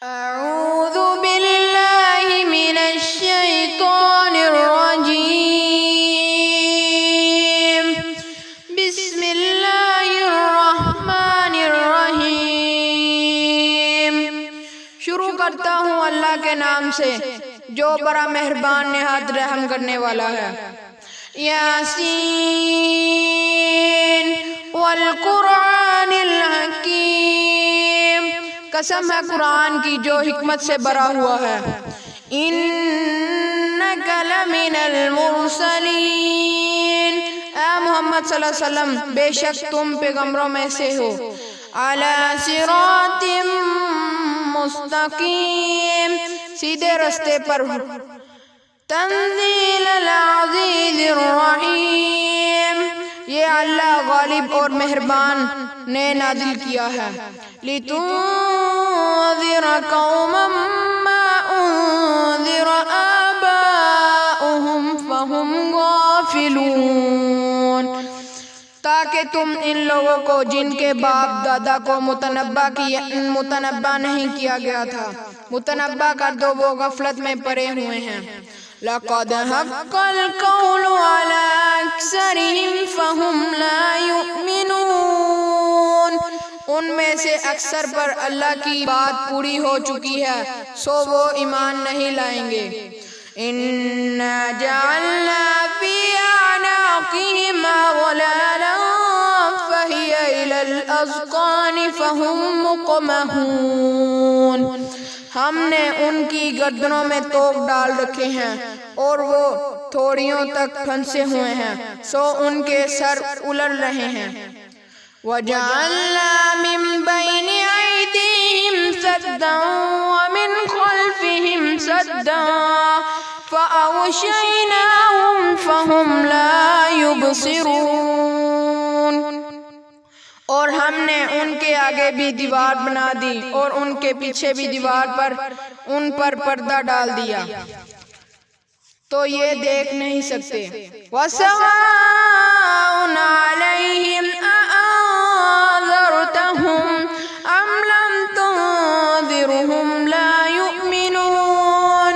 أعوذ بالله من الشيطان الرجيم بسم الله الرحمن الرحیم۔ شروع کرتا ہوں اللہ کے نام سے جو بڑا مہربان نہایت رحم کرنے والا ہے۔ یاسین والقرآن الحکیم، قسم ہے قرآن کی جو حکمت سے بھرا ہوا ہے۔ انک لمن المرسلین، اے محمد صلی اللہ علیہ وسلم بے شک تم پیغمبروں میں سے ہو۔ علی صراط مستقیم، سیدھے رستے پر ہو۔ تنزیل العزیز الرحیم، یہ اللہ غالب اور مہربان نے نازل کیا ہے۔ لِتُنذِرَ قَوْمًا مَّا أُنذِرَ آبَاؤُهُمْ فَهُمْ غَافِلُونَ، تاکہ تم ان لوگوں کو جن کے باپ دادا کو متنبع نہیں کیا گیا تھا متنبع کر دو، وہ غفلت میں پڑے ہوئے ہیں۔ لَقَدْ حَقَّ الْقَوْلُ عَلَىٰ أَكْثَرِهِمْ فَهُمْ لَا يُؤْمِنُونَ، ان میں سے اکثر پر اللہ کی بات پوری ہو چکی ہے سو وہ ایمان نہیں لائیں گے۔ إِنَّا جَعَلْنَا فِي أَعْنَاقِهِمْ أَغْلَالًا فَهِيَ إِلَى الْأَذْقَانِ فَهُمْ مُقْمَحُونَ، ہم نے ان کی گردنوں میں توق ڈال رکھے ہیں اور وہ تھوڑیوں تک پھنسے ہوئے ہیں سو ان کے سر الٹ رہے ہیں۔ وَجَعَلْنَا مِن بَيْنِ أَيْدِيهِمْ سَدًّا وَمِنْ خَلْفِهِمْ سَدًّا فَأَغْشَيْنَاهُمْ فَهُمْ لَا يُبْصِرُونَ، اور ہم نے ان کے آگے بھی دیوار بنا دی اور ان کے پیچھے بھی دیوار پر ان پر پردہ ڈال دیا تو یہ دیکھ نہیں سکتے۔ وَسَوَاءٌ عَلَيْهِمْ أَأَنذَرْتَهُمْ أَمْ لَمْ تُنذِرْهُمْ لَا يُؤْمِنُونَ،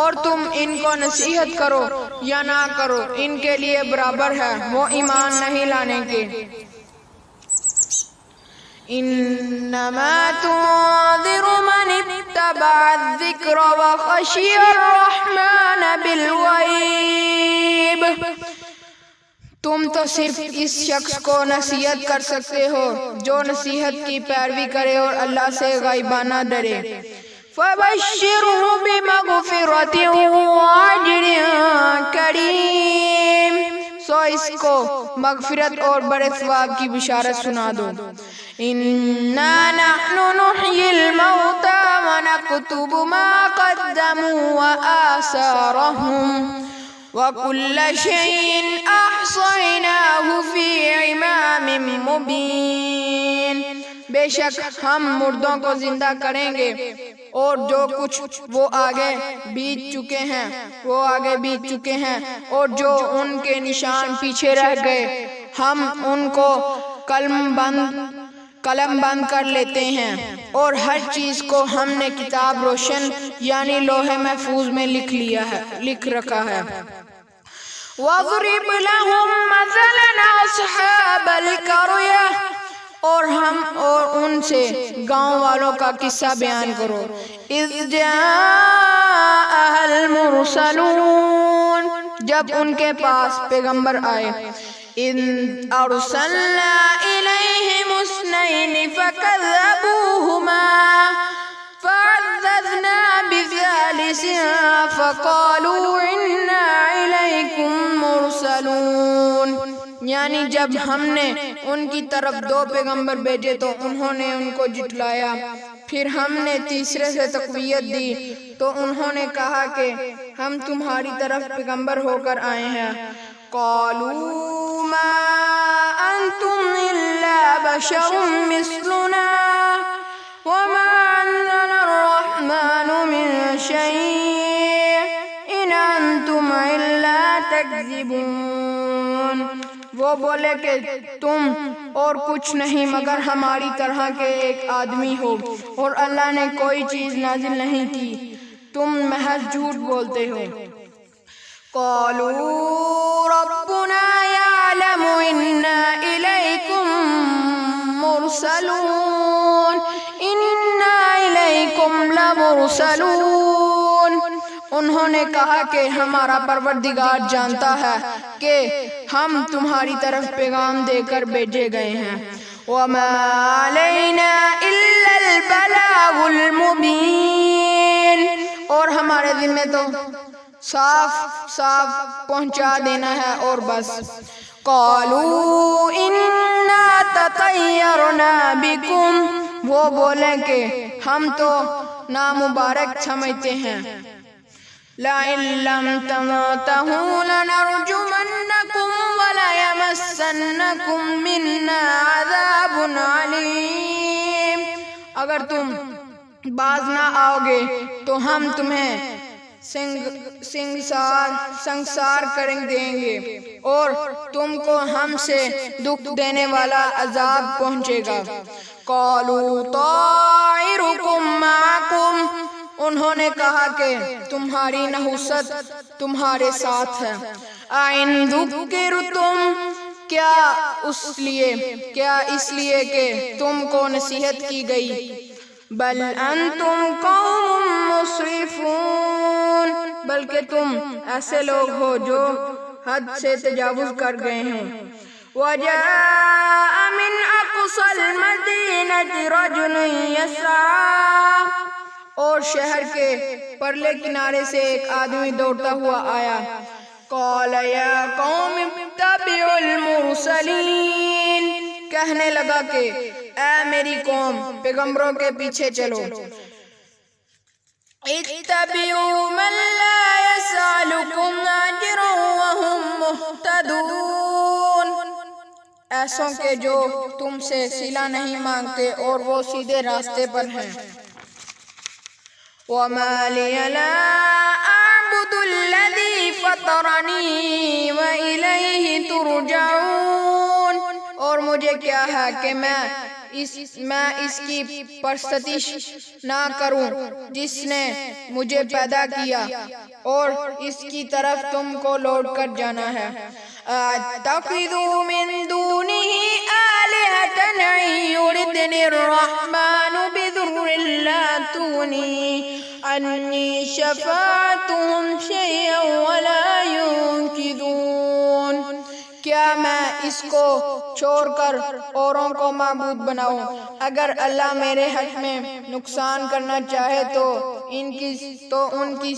اور تم ان کو نصیحت کرو یا نہ کرو ان کے لیے برابر ہے، وہ ایمان نہیں لانے کے۔ انما تنذر من اتبع الذکر وخشی الرحمن بالغیب، تم تو صرف اس شخص کو نصیحت کر سکتے ہو جو نصیحت کی پیروی کرے اور اللہ سے غائبانہ ڈرے۔ فَبَشِّرْهُ بِمَغْفِرَةٍ وَأَجْرٍ كَرِيمٍ، سو اس کو مغفرت اور بڑے ثواب کی بشارت سنا دو۔ إِنَّا نَحْنُ نُحْيِي الْمَوْتَىٰ وَنَكْتُبُ مَا قَدَّمُوا وَآثَارَهُمْ وَكُلَّ شَيْءٍ أَحْصَيْنَاهُ فِي إِمَامٍ مُّبِينٍ، بے شک ہم مردوں کو زندہ کریں گے اور جو کچھ وہ آگے بیت چکے ہیں اور جو ان کے نشان پیچھے رہ گئے ہم ان کو قلم بند کر لیتے ہیں، اور ہر چیز کو ہم نے کتاب روشن یعنی لوح محفوظ میں لکھ رکھا ہے۔ وَاضْرِبْ لَهُم مَّثَلًا أَصْحَابَ الْقَرْيَةِ، اور ان سے گاؤں والوں کا قصہ بیان کرو۔ إِذْ جَاءَهَا الْمُرْسَلُونَ، جب ان کے پاس پیغمبر آئے۔ إِذْ أَرْسَلْنَا إِلَيْهِمُ اثْنَيْنِ فَكَذَّبُوهُمَا فَعَزَّزْنَا بِثَالِثٍ فَقَالُوا إِنَّا إِلَيْكُمْ مُرْسَلُونَ، یعنی جب ہم نے ان کی طرف دو پیغمبر بھیجے تو انہوں نے ان کو جھٹلایا، پھر ہم نے تیسرے سے تقویت دی تو انہوں نے کہا کہ ہم تمہاری طرف پیغمبر ہو کر آئے ہیں۔ قالوا ما انتم الا بشر مثلنا وما انزل الرحمن من شيء ان انتم الا تكذبون، وہ بولے کہ تم اور کچھ نہیں مگر ہماری طرح کے ایک آدمی ہو اور اللہ نے کوئی چیز نازل نہیں کی، تم محض جھوٹ بولتے ہو۔ قالوا ربنا يعلم إنا إليكم مرسلون إنا إليكم لمرسلون۔ انہوں نے کہا کہ ہمارا پروردگار جانتا ہے کہ ہم تمہاری طرف پیغام دے کر بھیجے گئے ہیں۔ وما علينا إلا البلاغ المبين، اور ہمارے ذمہ تو صاف صاف پہنچا دینا ہے اور بس۔ قالوا انا تطیرنا بکم، وہ بولیں کہ ہم تو نامبارک سمجھتے ہیں۔ لئن لم تنتهوا لنرجمنکم وليمسنکم منا عذاب علیم، اگر تم باز نہ آؤ گے تو ہم تمہیں سنگسار کر دیں گے اور تم کو ہم سے دکھ دینے والا عذاب پہنچے گا۔ قالوا طائرکم معکم، انہوں نے کہا کہ تمہاری نحوست تمہارے ساتھ ہے۔ اَإِن ذُكِّرْتُمْ، کیا اس لیے کہ تم کو نصیحت کی گئی؟ بل انتم قوم مسرفون، بلکہ تم ایسے لوگ ہو جو حد سے تجاوز کر گئے ہیں۔ وجاء من اقصى المدينة رجل يسعى، اور شہر کے پرلے کنارے سے ایک آدمی دوڑتا ہوا آیا۔ قال یا قوم اتبعوا المرسلین، کہنے لگا کہ اے میری قوم پیغمبروں کے پیچھے چلو۔ اتبعوا من لا يسألكم اجرا وهم مهتدون، ایسوں کے جو تم سے صلہ نہیں مانگتے اور وہ سیدھے راستے پر ہیں۔ وما لي لا أعبد الذي فطرني وإليه ترجعون، اور مجھے کیا ہے کہ میں اس کی پرستش نہ کروں جس نے مجھے پیدا کیا اور اس کی طرف تم کو لوٹ کر جانا ہے۔ اتخذوا من دونه آلهة إن يردني الرحمن بضر لا تغني عني شفاعتهم شيئا ولا ينقذون، کیا میں اس کو چھوڑ کر اوروں کو معبود بناؤں؟ اگر اللہ میرے حق میں نقصان کرنا چاہے تو ان کی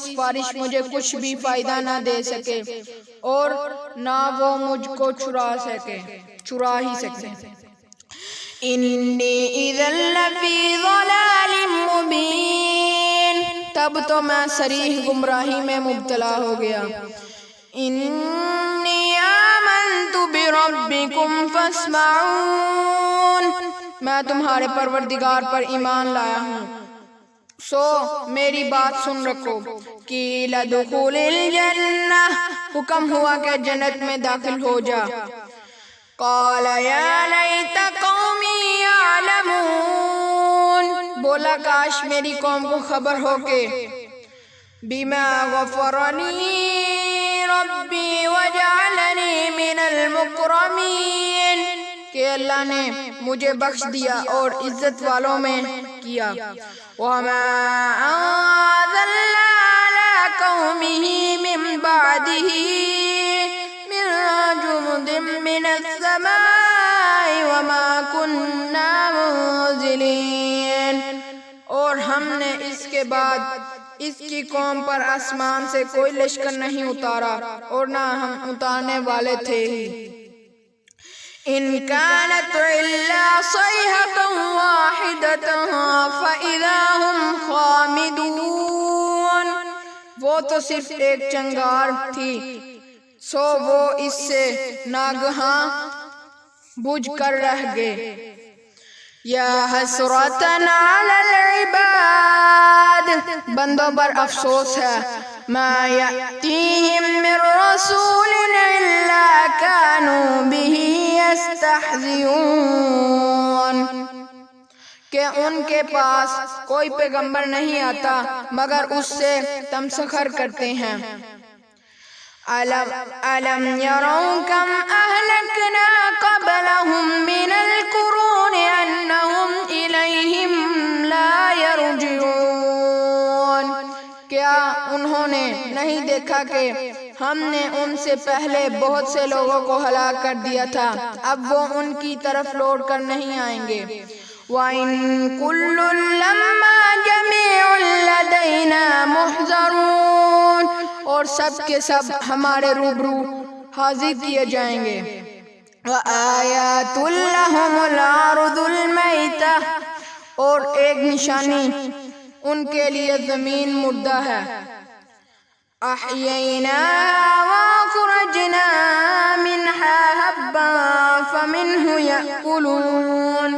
سفارش مجھے کچھ بھی فائدہ نہ دے سکے اور نہ وہ مجھ کو چرا ہی سکے۔ انی اذا لفی ضلال مبین، تب تو میں صریح گمراہی میں مبتلا ہو گیا۔ انی آمنت بربکم فاسمعون، میں تمہارے پروردگار پر ایمان لایا ہوں سو میری بات سن رکھو۔ قیل ادخل الجنہ، حکم ہوا کہ جنت میں داخل ہو جا۔ قال یا لیت قومی یعلمون، بولا کاش میری قوم کو خبر ہو کہ بما غفرنی ربی وجعلنی من المکرمین، کہ اللہ نے مجھے بخش دیا اور عزت والوں میں کیا۔ وما انزلنا علی قومہ من بعدہ من جند من السماء وما كنا منزلین، اور ہم نے اس کے بعد اس کی قوم پر آسمان سے کوئی لشکر نہیں اتارا اور نہ ہم اتارنے والے تھے ہی۔ ان كانت الا صيحة واحدة فاذا هم خامدون، وہ تو صرف ایک چنگار تھی سو وہ اس سے ناگہاں بجھ کر رہ گئے۔ یا حسرتن علی العباد، بندوں پر افسوس ہے ما يأتيهم من رسول إلا كانوا به يستهزئون کہ ان کے پاس کوئی پیغمبر نہیں آتا مگر اس سے تمسخر کرتے ہیں۔ أَلَمْ يَرَوْا كَمْ أَهْلَكْنَا قَبْلَهُمْ مِنَ الْقُرُونِ أَنَّهُمْ إِلَيْهِمْ لَا يَرْجِعُونَ کیا انہوں نے نہیں دیکھا کہ ہم نے ان سے پہلے بہت سے لوگوں کو ہلاک کر دیا تھا، اب وہ ان کی طرف لوٹ کر نہیں آئیں گے۔ وَإِن كُلٌّ لَّمَّا جَمِيعٌ لَّدَيْنَا مُحْضَرُونَ اور سب کے سب ہمارے روبرو حاضر کیے جائیں گے۔ وَآيَاتٌ لَّهُمُ الْأَرْضُ الْمَيْتَةُ اور ایک نشانی ان کے لیے زمین مردہ ہے۔ أَحْيَيْنَاهَا وَأَخْرَجْنَا مِنْهَا حَبًّا فَمِنْهُ يَأْكُلُونَ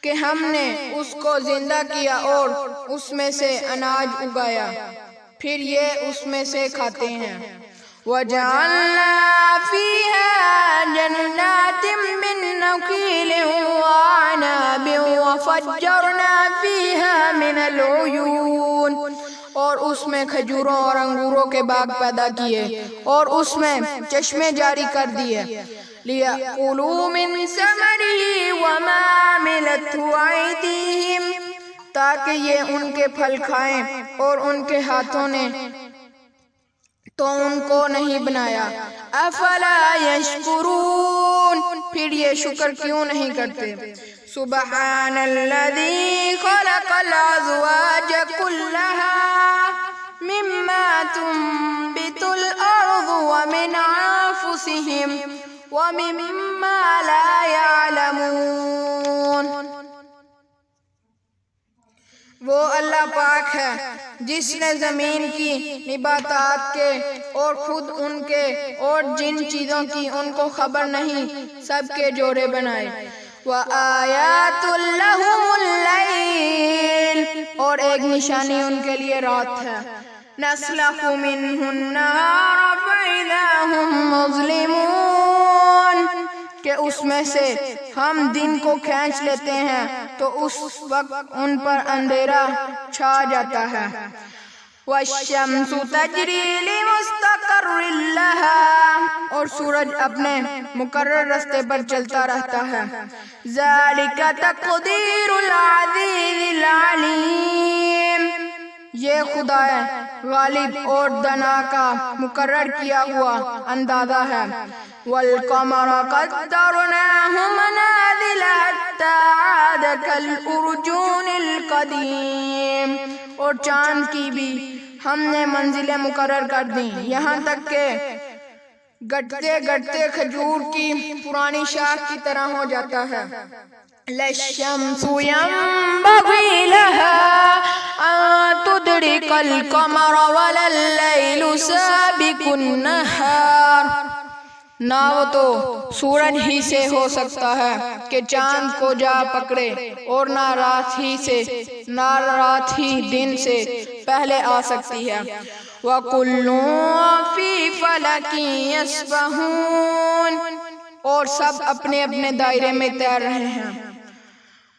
کہ ہم نے اس کو زندہ کیا اور اس میں سے اناج اگایا، پھر یہ اس میں سے کھاتے ہیں۔ وَجَعَلْنَا فِيهَا جَنَّاتٍ مِّن نَّخِيلٍ وَأَعْنَابٍ وَفَجَّرْنَا فِيهَا مِنَ الْعُيُونِ اور اس میں کھجوروں اور انگوروں کے باغ پیدا کیے اور اس میں چشمے جاری کر دیے۔ لِيَأْكُلُوا مِن ثَمَرِهِ وَمَا عَمِلَتْهُ أَيْدِيهِمْ تاکہ یہ ان کے پھل کھائیں اور ان کے ہاتھوں نے تو ان کو نہیں بنایا۔ أَفَلَا يَشْكُرُونَ پھر یہ شکر کیوں نہیں کرتے۔ سبحان الذي خلق الأزواج كلها مما تنبت الأرض ومن أنفسهم ومما لا يعلمون وہ اللہ پاک ہے جس نے زمین کی نباتات کے اور خود ان کے اور جن چیزوں کی ان کو خبر نہیں سب کے جوڑے بنائے۔ وَآيَاتٌ لَّهُمُ اللَّيْلُ اور ایک نشانی ان کے لیے رات ہے۔ نَسْلَخُ مِنْهُ النَّهَارَ فَإِذَا هُمْ مُظْلِمُونَ کہ اس میں سے ہم دن کو کھینچ لیتے ہیں تو اس وقت ان پر اندھیرا چھا جاتا ہے۔ وَالشَّمْسُ تَجْرِي لِمُسْتَقَرٍّ لَّهَا اور سورج اپنے مقرر راستے پر چلتا رہتا ہے۔ ذَلِكَ تَقْدِيرُ الْعَزِيزِ الْعَلِيمِ یہ خدا غالب اور دانا کا مقرر کیا ہوا اندازہ ہے۔ وَالْقَمَرَ قَدَّرْنَاهُ مَنَازِلَ حَتَّىٰ عَادَ كَالْأُرْجُونِ الْقَدِيمِ اور چاند کی بھی ہم نے منزلیں مقرر کر دیں یہاں تک کہ گٹتے گٹتے کھجور کی پرانی شاخ کی طرح ہو جاتا ہے۔ لَلشَّمْسُ يَنبَغِي لَهَا أَن تُدْرِكَ الْقَمَرَ وَلَا اللَّيْلُ سَابِقُ النَّهَارِ نہ وہ تو سورج ہی سے ہو سکتا ہے کہ چاند کو جا پکڑے اور نہ رات ہی دن سے پہلے آ سکتی ہے۔ وَكُلٌّ فِي فَلَكٍ يَسْبَحُونَ اور سب اپنے اپنے دائرے میں تیر رہے ہیں۔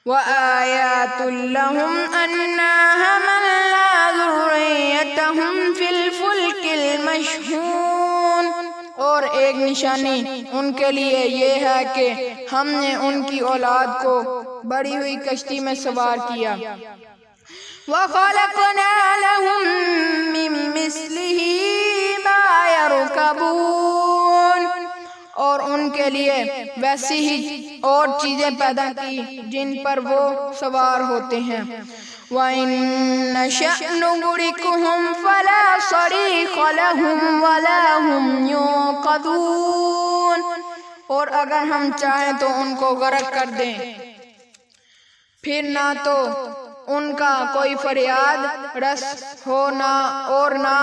وَآيَاتٌ لَّهُمْ أَنَّا حَمَلْنَا ذُرِّيَّتَهُمْ فِي الْفُلْكِ الْمَشْحُونِ اور ایک نشانی ان کے لیے یہ ہے کہ ہم نے ان کی اولاد کو بڑی ہوئی کشتی میں سوار کیا۔ وَخَلَقْنَا لَهُم مِّن مِّثْلِهِ مَا يَرْكَبُونَ اور ان کے لیے ویسی ہی اور چیزیں پیدا کی جن پر وہ سوار ہوتے ہیں۔ وَإِن نَّشَأْ نُغْرِقْهُمْ فَلَا صَرِيخَ لَهُمْ وَلَا هُمْ يُنقَذُونَ اور اگر ہم چاہیں تو ان کو غرق کر دیں پھر نہ تو ان کا کوئی فریاد رس ہو اور نہ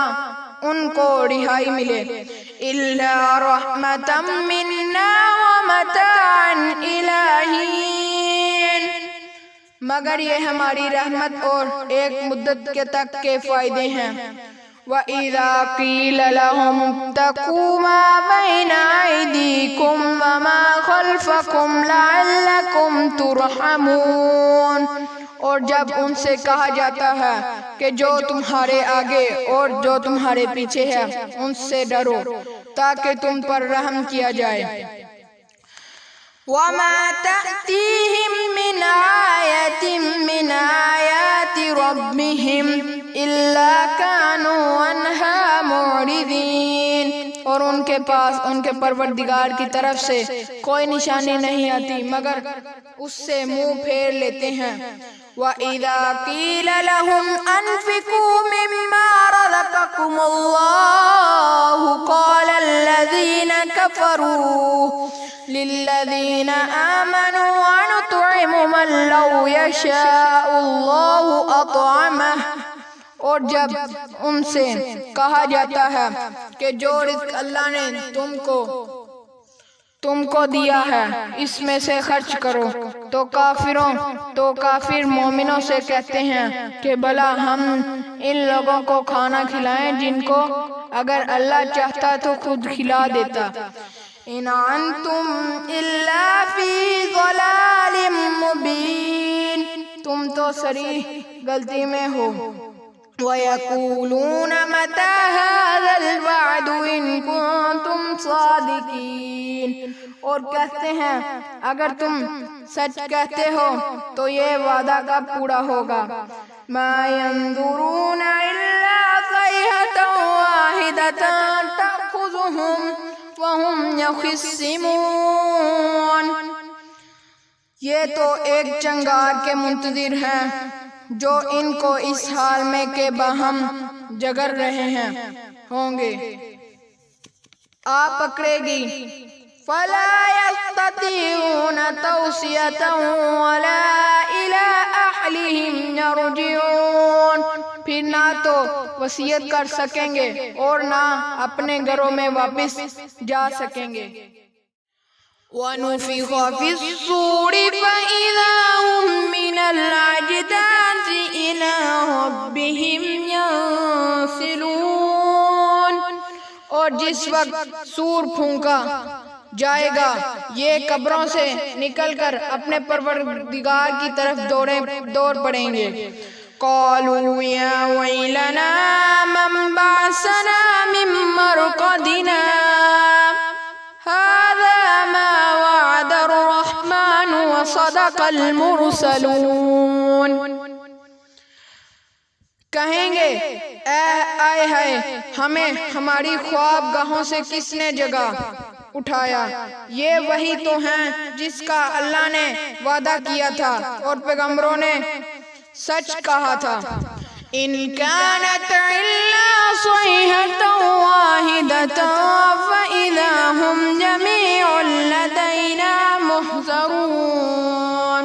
ان کو رہائی ملے۔ إِلَّا رَحْمَةً مِّنَّا وَمَتَاعًا إِلَىٰ حِينٍ مگر یہ ہماری رحمت اور ایک مدت کے تک کے فائدے ہیں۔ وَإِذَا قِيلَ لَهُمُ اتَّقُوا مَا بَيْنَ أَيْدِيكُمْ وَمَا خَلْفَكُمْ لَعَلَّكُمْ تُرْحَمُونَ، اور جب ان سے کہا جاتا ہے کہ جو تمہارے آگے اور جو تمہارے پیچھے ہے ان سے ڈرو تاکہ تم پر رحم کیا جائے۔ وَمَا تَأْتِيهِم مِّنْ آيَةٍ مِّنْ آيَاتِ رَبِّهِمْ إِلَّا كَانُوا عَنْهَا مُعْرِضِينَ، اور ان کے پاس ان کے پروردگار کی طرف سے کوئی نشانی نہیں آتی مگر اس سے منہ پھیر لیتے ہیں۔ وَإِذَا قِيلَ لَهُمْ أَنفِقُوا مِمَّا رَزَقَكُمُ اللَّهُ قَالَ الَّذِينَ كَفَرُوا لِلَّذِينَ آمَنُوا أَنُطْعِمُ مَن لَّوْ يَشَاءُ اللَّهُ أَطْعَمَهُ، اور جب ان سے کہا جاتا ہے کہ جو رزق اللہ نے تم کو دیا ہے اس میں سے خرچ کرو، تو کافر مومنوں سے کہتے ہیں کہ بھلا ہم ان لوگوں کو کھانا کھلائیں جن کو اگر اللہ چاہتا تو خود کھلا دیتا۔ ان انتم الا فی ضلال مبین، تم تو صریح غلطی میں ہو۔ وَيَقُولُونَ مَتَى هَذَا الْوَعْدُ إِن كُنتُمْ صَادِقِينَ، اور کہتے ہیں اگر تم سچ کہتے ہو تو یہ وعدہ کب پورا ہوگا۔ مَا يَنظُرُونَ إِلَّا صَيْحَةً وَاحِدَةً تَأْخُذُهُمْ وَهُمْ يَخِصِّمُونَ، یہ تو ایک چنگار کے منتظر ہیں جو ان کو اس حال میں کہ باہم جگر رہے ہیں ہوں گے آ پکڑے گی۔ فَلَا يَسْتَطِيعُونَ تَوْصِيَةً وَلَا إِلَىٰ أَهْلِهِمْ يَرْجِعُونَ، پھر نہ تو وصیت کر سکیں گے اور نہ اپنے گھروں میں واپس جا سکیں گے۔ وَنُفِخَ فِي الصُّورِ فَإِذَا هُم مِّنَ الْأَجْدَاثِ إِلَىٰ رَبِّهِمْ يَنسِلُونَ، اور جس وقت سور پھونکا جائے گا یہ قبروں سے نکل کر اپنے پروردگار کی طرف دوڑ پڑیں گے۔ قَالُوا يَا وَيْلَنَا مَن بَعَثَنَا مِن مَّرْقَدِنَا هَٰذَا مَا وَعَدَ الرَّحْمَٰنُ وَصَدَقَ الْمُرْسَلُونَ، کہیں گے آئے ہائے ہمیں ہماری خواب گاہوں سے کس نے جگا اٹھایا، یہ وہی تو ہیں جس کا اللہ نے وعدہ کیا تھا اور پیغمبروں نے سچ کہا تھا۔ ان كانت الا صيحة واحدة فإذا هم جميع لدينا محضرون،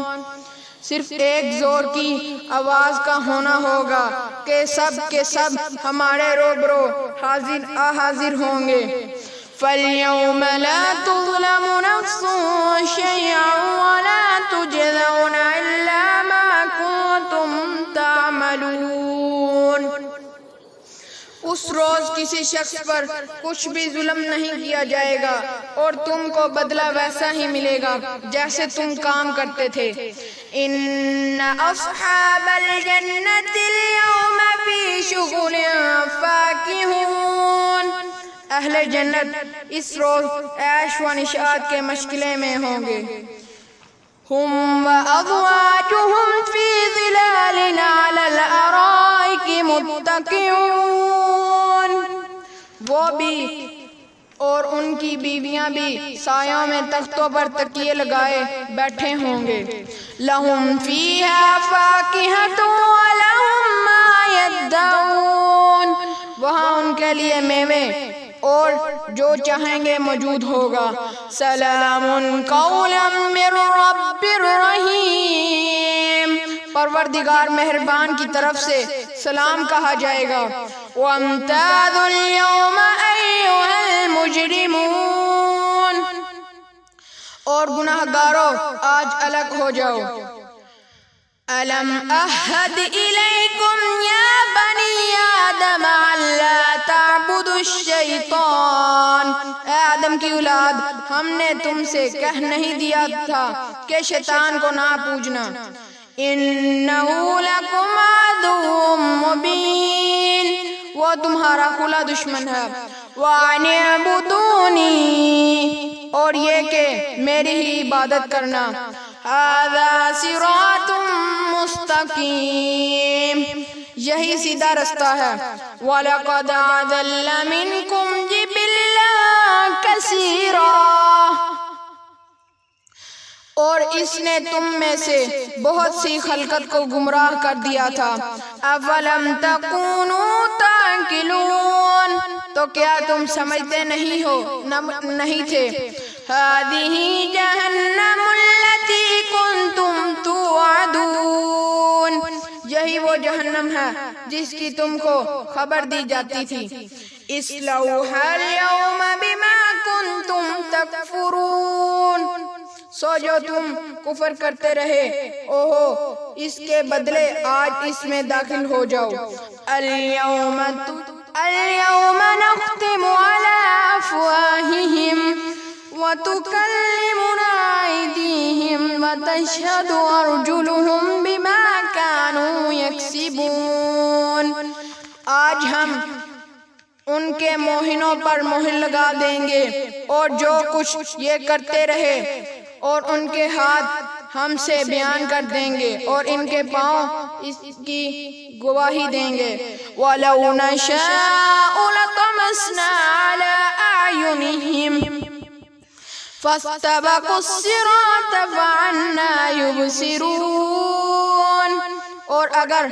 صرف ایک زور کی آواز کا ہونا ہوگا کہ سب کے سب ہمارے روبرو حاضر ہوں گے۔ فَالْيَوْمَ لَا تُظْلَمُ نَفْسٌ شَيْئًا وَلَا تُجْزَوْنَ إِلَّا مَا كُنتُمْ تَعْمَلُونَ، اس روز کسی شخص پر کچھ بھی ظلم نہیں کیا جائے گا اور تم کو بدلہ ویسا ہی ملے گا جیسے تم کام کرتے تھے۔ ان اصحاب الجنة اليوم في شغل فاكهون، اہل جنت اس روز عیش و نشاط کے مشغلے میں ہوں گے۔ ہم وازواجہم فی ظلال علی الارائک متکئون، وہ بھی اور ان کی بیویاں بھی سایوں میں تختوں پر تکیے لگائے بیٹھے ہوں گے۔ لہم فیہا فاکہۃ ولہم ما یدعون، وہاں ان کے لیے میوے اور جو چاہیں گے موجود ہوگا۔ سلام قولا من رب الرحیم، پروردگار مہربان کی طرف سے سلام کہا جائے گا۔ وامتازوا اليوم ایھا المجرمون، اور گناہگارو آج الگ ہو جاؤ۔ الم اعہد الیکم یا بنی آدم اللہ الشیطان، اے آدم کی اولاد، ہم نے تم سے کہہ نہیں دیا تھا کہ شیطان کو نہ پوجنا، انہ لکم عدو مبین، وہ تمہارا کھلا دشمن ہے، وَأَنِ اعْبُدُونِي، اور یہ کہ میری ہی عبادت کرنا، هَذَا صِرَاطٌ مستقیم، یہی سیدھا رستہ ہے، وَلَقَدْ أَضَلَّ مِنْكُمْ جِبِلًّا كَثِيرًا، اور اس نے تم میں سے بہت سی خلقت کو گمراہ کر دیا تھا، اَفَلَمْ تَكُونُوا تَعْقِلُونَ، تو کیا تم سمجھتے نہیں ہو نہیں تھے، هَذِهِ جَهَنَّمُ الَّتِي كُنْتُمْ تُوعَدُونَ، یہی وہ جہنم ہے جس کی تم کو خبر دی جاتی تھی، اصْلَوْهَا الْيَوْمَ بِمَا كُنْتُمْ تَكْفُرُونَ، سو جو تم کفر کرتے رہے اوہو اس کے بدلے آج اس میں داخل ہو جاؤ، اليوم نختم على أفواههم وتكلمنا أيديهم وتشهد أرجلهم بما كانوا يكسبون، آج ہم ان کے موہنوں پر مہر لگا دیں گے اور جو کچھ یہ کرتے رہے، اور ان کے ہاتھ ہم سے بیان کر دیں گے اور ان کے پاؤں اس کی گواہی دیں گے، وَلَوْ نَشَاءُ لَطَمَسْنَا عَلَىٰ أَعْيُنِهِمْ فَاسْتَبَقُوا الصِّرَاطَ فَأَنَّىٰ يُبْصِرُونَ، اور اگر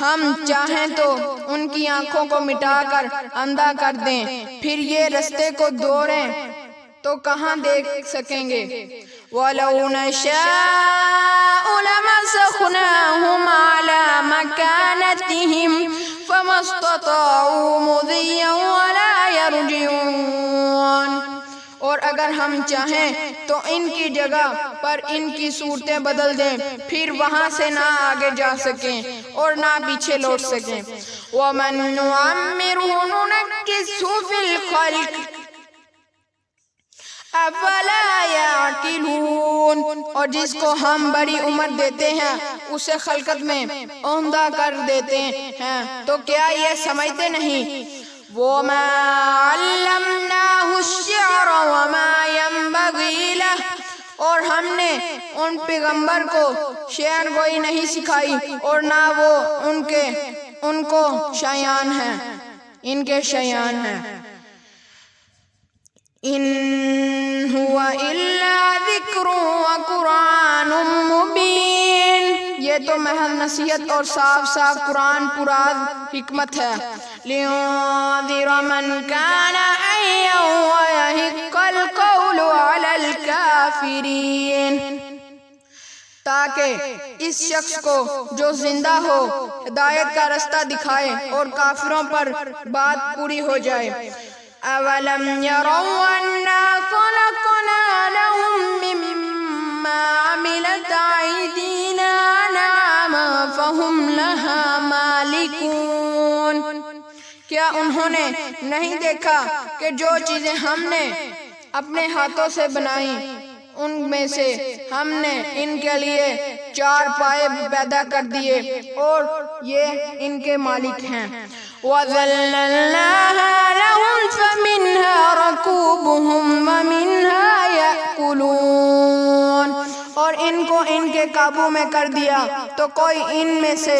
ہم چاہیں تو ان کی آنکھوں کو مٹا کر اندھا کر دیں، پھر یہ رستے کو دوڑیں تو کہاں دیکھ سکیں گے، وَلَوْ نَشَاءُ لَمَسَخْنَاهُمْ عَلَىٰ مَكَانَتِهِمْ فَمَا اسْتَطَاعُوا مُضِيًّا وَلَا يَرْجِعُونَ، اور اگر ہم چاہیں تو ان کی جگہ پر ان کی صورتیں بدل دیں، پھر وہاں سے نہ آگے جا سکیں اور نہ پیچھے لوٹ سکیں، وَمَن نُعَمِّرْهُ نُنَكِّسْهُ فِي الْخَلْقِ افلا یعقلون، اور جس کو ہم بڑی عمر دیتے ہیں اسے خلقت میں اوندا کر دیتے ہیں، تو کیا یہ سمجھتے نہیں، وَمَا عَلَّمْنَاهُ الشِّعْرَ وَمَا يَنبَغِي لَهُ، اور ہم نے ان پیغمبر کو شعر گوئی نہیں سکھائی اور نہ وہ ان کو شایان ہیں، ان کے شایان ہیں، ان هو الا ذکر وقرآن مبین، یہ تو محض نصیحت اور صاف صاف قرآن پراز حکمت ہے، لِيُنذِرَ مَنْ كَانَ حَيًّا وَيَحِقَّ الْقَوْلُ عَلَى الْكَافِرِينَ، تاکہ اس شخص کو جو زندہ ہو ہدایت کا رستہ دکھائے اور کافروں پر بات پوری ہو جائے، اَوَلَمْ يَرَوْا أَنَّا خَلَقْنَا لَهُم مِّمَّا عَمِلَتْ أَيْدِينَا أَنْعَامًا فَهُمْ لَهَا مَالِكُونَ، کیا انہوں نے نہیں دیکھا کہ جو چیزیں ہم نے اپنے ہاتھوں سے بنائیں ان میں سے ہم نے ان کے لیے 4 پائے پیدا کر دیے اور یہ ان کے مالک ہیں، وَذَلَّلْنَاهَا لَهُمْ فَمِنْهَا رَكُوبُهُمْ وَمِنْهَا يَأْكُلُونَ، اور ان کو ان کے قابو میں کر دیا تو کوئی ان میں سے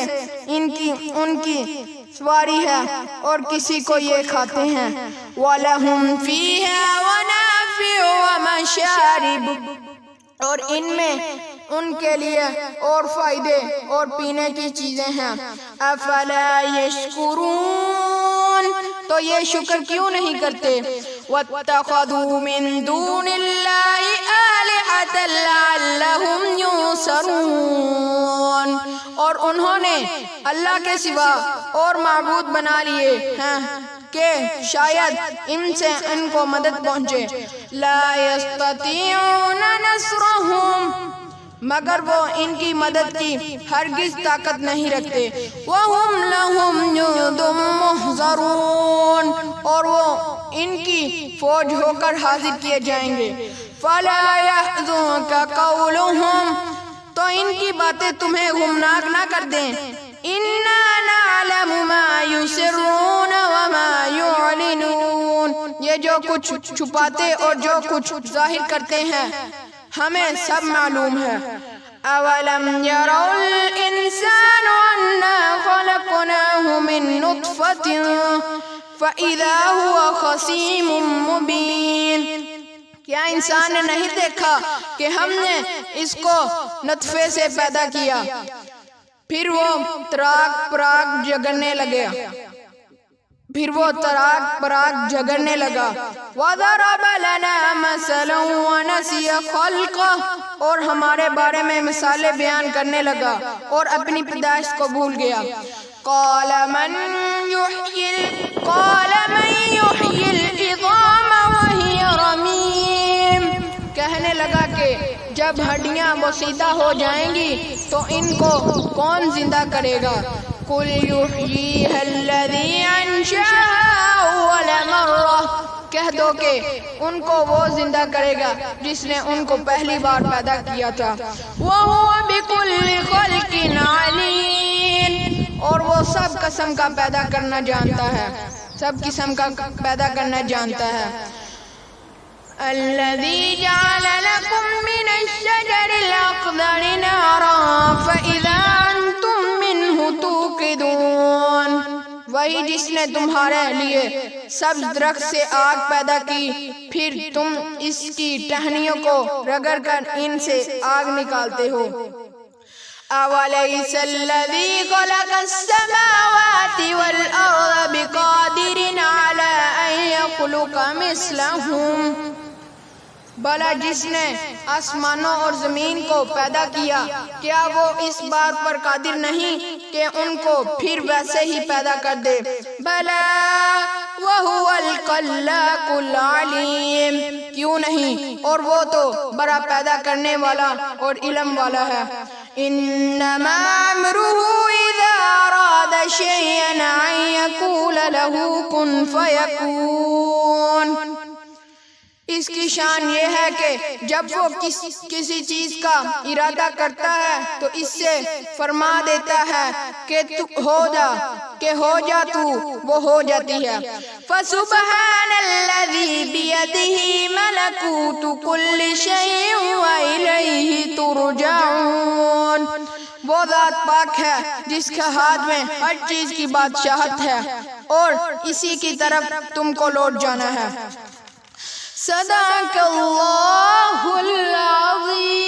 ان کی سواری ہے اور کسی کو یہ کھاتے ہیں، وَلَهُمْ فِيهَا وَنَافِعُ وَمَشَارِبُ، اور ان میں ان کے لیے اور فائدے اور پینے کی چیزیں ہیں، افلا یشکرون، تو یہ شکر کیوں نہیں کرتے، واتخذوا من دون اللہ آلہۃ لعلہم ینصرون، اور انہوں نے اللہ کے سوا اور معبود بنا لیے ہیں کہ شاید ان سے ان کو مدد پہنچے، لا یستطیعون نصرہم، مگر وہ ان کی مدد کی ہرگز طاقت نہیں رکھتے، وَهُمْ لَهُمْ جُنْدٌ جُنُودٌ مُحْضَرُونَ، اور وہ ان کی فوج ہو کر حاضر کیے جائیں گے۔ فَلَا يَحْزُنكَ قَوْلُهُمْ، تو ان کی باتیں تمہیں غمناک نہ کر دیں۔ إِنَّا نَعْلَمُ مَا يُسِرُّونَ وَمَا يُعْلِنُونَ، یہ جو کچھ چھپاتے اور جو کچھ ظاہر کرتے ہیں ہمیں سب معلوم ہے۔ أَوَلَمْ يَرَوْا الْإِنسَانُ أَنَّا خَلَقْنَاهُ مِن نُطْفَةٍ فَإِذَا هُوَ خَصِيمٌ مُبِينٌ، کیا انسان نے نہیں دیکھا کہ ہم نے اس کو نطفے سے پیدا کیا، پھر وہ تراک پراک جگرنے لگا۔ وَضَرَبَ لَنَا مَثَلًا وَنَسِيَ خَلْقَهُ، اور ہمارے بارے میں مثالیں بیان کرنے لگا اور اپنی پیدائش کو بھول گیا۔ قَالَ مَن يُحْيِي الْعِظَامَ وَهِيَ رَمِيمٌ، کہنے لگا کہ جب ہڈیاں بوسیدہ ہو جائیں گی تو ان کو کون زندہ کرے گا؟ قُلْ يُحْيِيهَا الَّذِي أَنشَأَهَا أَوَّلَ مَرَّةٍ، کہہ دو کہ ان کو وہ زندہ کرے گا جس نے ان کو پہلی بار پیدا کیا تھا۔ وَهُوَ بِكُلِّ خَلْقٍ عَلِيمٌ، اور وہ سب قسم کا پیدا کرنا جانتا ہے، سب قسم کا پیدا کرنا جانتا ہے۔ الَّذِي جَعَلَ لَكُم مِّنَ الشَّجَرِ الْأَخْضَرِ نَارًا فَإِذَا أَنتُم مِّنْهُ تُوقِدُونَ، وہی جس نے تمہارے لیے سبز درخت سے آگ پیدا کی، پھر تم اس کی ٹہنیوں کو رگڑ کر ان سے آگ نکالتے ہو۔ أَوَلَيْسَ الَّذِي خَلَقَ السَّمَاوَاتِ وَالْأَرْضَ بِقَادِرٍ عَلَىٰ أَن يَخْلُقَ مِثْلَهُم، بھلا جس نے آسمانوں اور زمین کو پیدا کیا، کیا وہ اس بات پر قادر نہیں کہ ان کو پھر ویسے ہی پیدا کر دے؟ بھلا وَهُوَ الْخَلَّاقُ الْعَلِيمُ، کیوں نہیں، اور وہ تو بڑا پیدا کرنے والا اور علم والا ہے۔ إِنَّمَا أَمْرُهُ إِذَا أَرَادَ شَيْئًا أَن يَقُولَ لَهُ كُن فَيَكُونُ، اس کی شان یہ ہے کہ جب وہ کسی چیز کا ارادہ کرتا ہے تو اس سے فرما دیتا ہے کہ ہو جا تو وہ ہو جاتی ہے۔ فَسُبْحَانَ الَّذِي بِيَدِهِ مَلَكُوتُ كُلِّ شَيْءٍ وَإِلَيْهِ تُرْجَعُونَ، وہ ذات پاک ہے جس کے ہاتھ میں ہر چیز کی بادشاہت ہے اور اسی کی طرف تم کو لوٹ جانا ہے۔ صدق اللہ العظیم۔